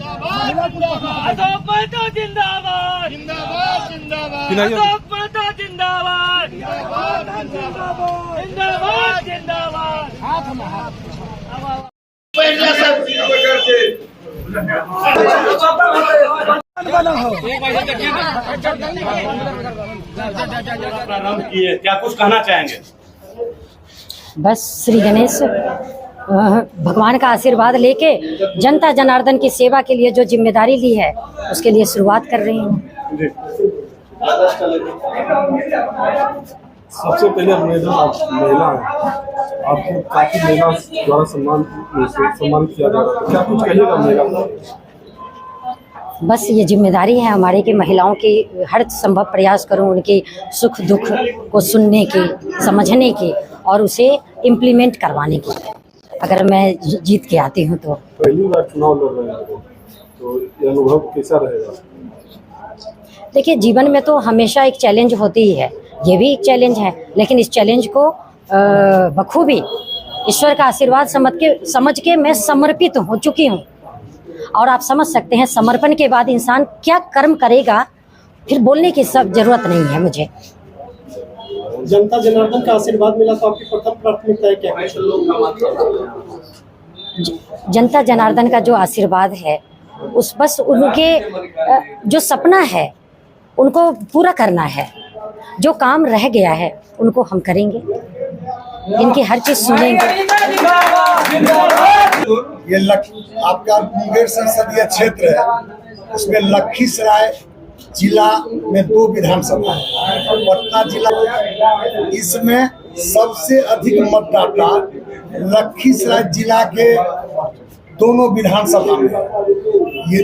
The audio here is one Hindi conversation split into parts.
अशोक मेहता जिंदाबाद जिंदाबाद जिंदाबाद अशोक मेहता जिंदाबाद जिंदाबाद जिंदाबाद क्या कुछ कहना चाहेंगे? बस श्री गणेश भगवान का आशीर्वाद लेके जनता जनार्दन की सेवा के लिए जो जिम्मेदारी ली है उसके लिए शुरुआत कर रही हूँ। सबसे पहले महिला है, आपको काफी महिला द्वारा सम्मान किया जा रहा है, क्या कुछ कहिएगा महिला? बस ये जिम्मेदारी है हमारी कि महिलाओं की हर संभव प्रयास करूं, उनकी सुख दुख को सुनने की, समझने की और उसे इम्प्लीमेंट करवाने की। अगर मैं जीत के आती हूं तो पहली बार चुनाव लड़ रहे हैं तो ये अनुभव कैसा रहेगा? देखिए, जीवन में तो हमेशा एक चैलेंज होती ही है, ये भी एक चैलेंज है, लेकिन इस चैलेंज को बखूबी ईश्वर का आशीर्वाद समझ के मैं समर्पित हो चुकी हूँ। और आप समझ सकते हैं समर्पण के बाद इंसान क्या कर्म करेगा, फिर बोलने की सब जरूरत नहीं है मुझे। जनता जनार्दन का आशीर्वाद मिला तो आपकी प्रथम प्राथमिकता है क्या? जनता जनार्दन का जो आशीर्वाद है बस उनके जो सपना है उनको पूरा करना है, जो काम रह गया है उनको हम करेंगे, इनकी हर चीज सुनेंगे। ये आपका मुंगेर संसदीय क्षेत्र है, उसमें लखीसराय जिला में 2 विधानसभा है, पटना जिला, इसमें सबसे अधिक मतदाता लखीसराय जिला के दोनों विधानसभा में ये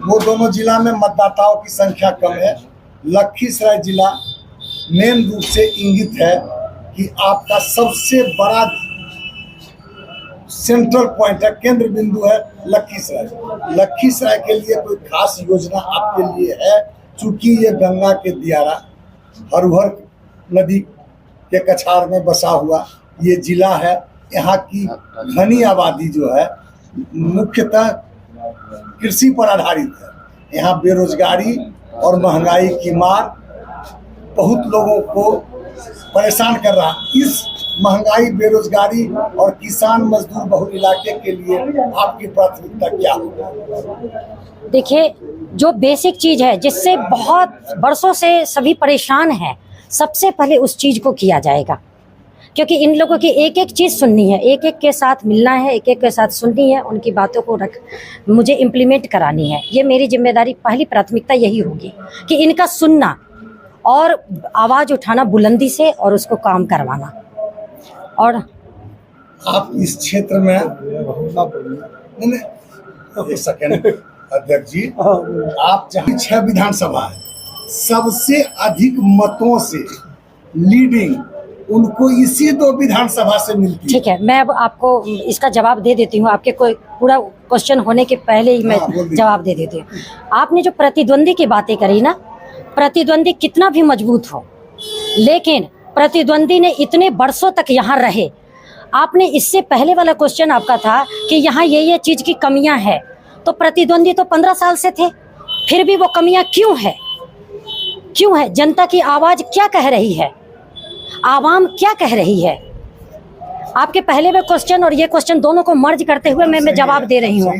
वो दोनों जिला में मतदाताओं की संख्या कम है। लखीसराय जिला मेन रूप से इंगित है कि आपका सबसे बड़ा सेंट्रल पॉइंट है, केंद्र बिंदु है लखीसराय। लखीसराय के लिए कोई खास योजना आपके लिए है? चूंकि ये गंगा के दियारा हरहर नदी के कछार में बसा हुआ ये जिला है, यहाँ की घनी आबादी जो है मुख्यतः कृषि पर आधारित है। यहाँ बेरोजगारी और महंगाई की मार बहुत लोगों को परेशान कर रहा। इस महंगाई, बेरोजगारी और किसान मजदूर बहुल इलाके के लिए आपकी प्राथमिकता क्या होगी? देखिए, जो बेसिक चीज है जिससे बहुत बरसों से सभी परेशान हैं, सबसे पहले उस चीज को किया जाएगा, क्योंकि इन लोगों की एक एक चीज सुननी है, एक एक के साथ मिलना है, एक एक के साथ सुननी है, उनकी बातों को मुझे इम्प्लीमेंट करानी है। ये मेरी जिम्मेदारी, पहली प्राथमिकता यही होगी कि इनका सुनना और आवाज उठाना बुलंदी से और उसको काम करवाना। और आप इस क्षेत्र में एक सेकंड अध्यक्ष जी, आप जहाँ 6 विधानसभा है, सबसे अधिक मतों से लीडिंग उनको इसी 2 विधानसभा से मिलती है। ठीक है, मैं अब आपको इसका जवाब दे देती हूँ। आपके कोई पूरा क्वेश्चन होने के पहले ही मैं जवाब दे देती हूँ। आपने जो प्रतिद्वंदी की बातें करी ना, प्रतिद्वंदी कितना भी मजबूत हो, लेकिन प्रतिद्वंदी ने इतने बरसों तक यहाँ रहे। आपने इससे पहले वाला क्वेश्चन आपका था कि यहाँ ये चीज की कमियां है, तो प्रतिद्वंदी तो 15 साल से थे, फिर भी वो कमियां क्यों है? क्यों है? जनता की आवाज क्या कह रही है, आवाम क्या कह रही है? आपके पहले में क्वेश्चन और ये क्वेश्चन दोनों को मर्ज करते हुए मैं जवाब दे रही हूँ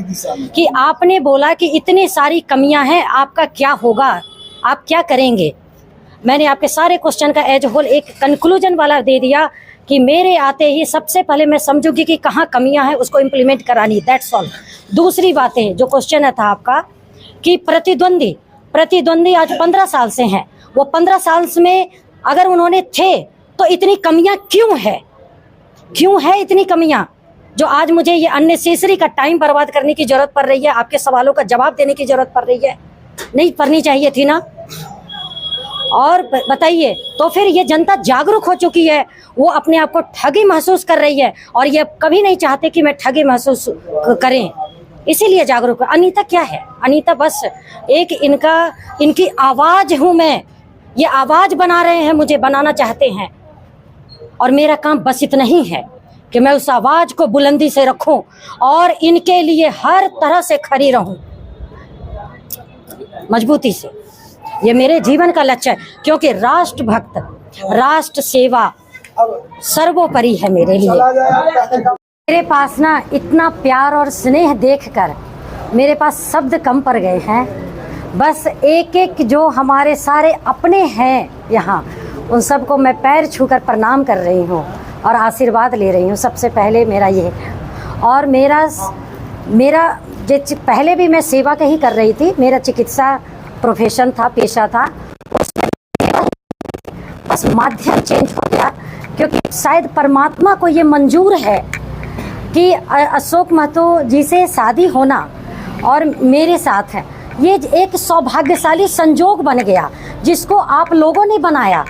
कि आपने बोला कि इतनी सारी कमियां हैं, आपका क्या होगा, आप क्या करेंगे। मैंने आपके सारे क्वेश्चन का एज होल एक कंक्लूजन वाला दे दिया कि मेरे आते ही सबसे पहले मैं समझूंगी कि कहाँ कमियां हैं, उसको इम्प्लीमेंट करानी, दैट्स ऑल। दूसरी बातें जो क्वेश्चन है था आपका कि प्रतिद्वंदी आज 15 साल से हैं, वो 15 साल में अगर उन्होंने थे तो इतनी कमियां क्यों है इतनी कमियां जो आज मुझे ये अननेसेसरी का टाइम बर्बाद करने की जरूरत पड़ रही है, आपके सवालों का जवाब देने की जरूरत पड़ रही है? नहीं पड़नी चाहिए थी ना। और बताइए, तो फिर ये जनता जागरूक हो चुकी है, वो अपने आप को ठगी महसूस कर रही है और ये कभी नहीं चाहते कि मैं ठगी महसूस करें, इसीलिए जागरूक। अनीता क्या है? अनीता बस एक इनकी आवाज हूं मैं, ये आवाज बना रहे हैं, मुझे बनाना चाहते हैं, और मेरा काम बस इतना ही है कि मैं उस आवाज को बुलंदी से रखूं और इनके लिए हर तरह से खड़ी रहूं। मजबूती से। ये मेरे जीवन का लक्ष्य है, क्योंकि राष्ट्र भक्त, राष्ट्र सेवा सर्वोपरि है मेरे लिए। मेरे पास ना इतना प्यार और स्नेह देखकर मेरे पास शब्द कम पड़ गए हैं। बस एक एक जो हमारे सारे अपने हैं यहाँ, उन सबको मैं पैर छूकर प्रणाम कर रही हूँ और आशीर्वाद ले रही हूँ। सबसे पहले मेरा ये है। और मेरा पहले भी मैं सेवा का ही कर रही थी, मेरा चिकित्सा प्रोफेशन था, पेशा था, बस माध्यम चेंज हो गया, क्योंकि शायद परमात्मा को ये मंजूर है कि अशोक महतो जी से शादी होना और मेरे साथ है, ये एक सौभाग्यशाली संजोग बन गया जिसको आप लोगों ने बनाया।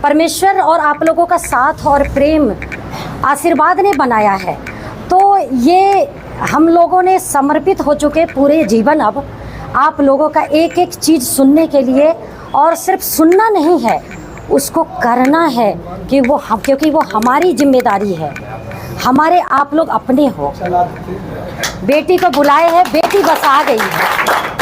परमेश्वर और आप लोगों का साथ और प्रेम आशीर्वाद ने बनाया है। तो ये हम लोगों ने समर्पित हो चुके पूरे जीवन अब आप लोगों का एक एक चीज़ सुनने के लिए, और सिर्फ सुनना नहीं है, उसको करना है कि वो हम, क्योंकि वो हमारी जिम्मेदारी है। हमारे आप लोग अपने हो। बेटी को बुलाए हैं, बेटी बस आ गई है।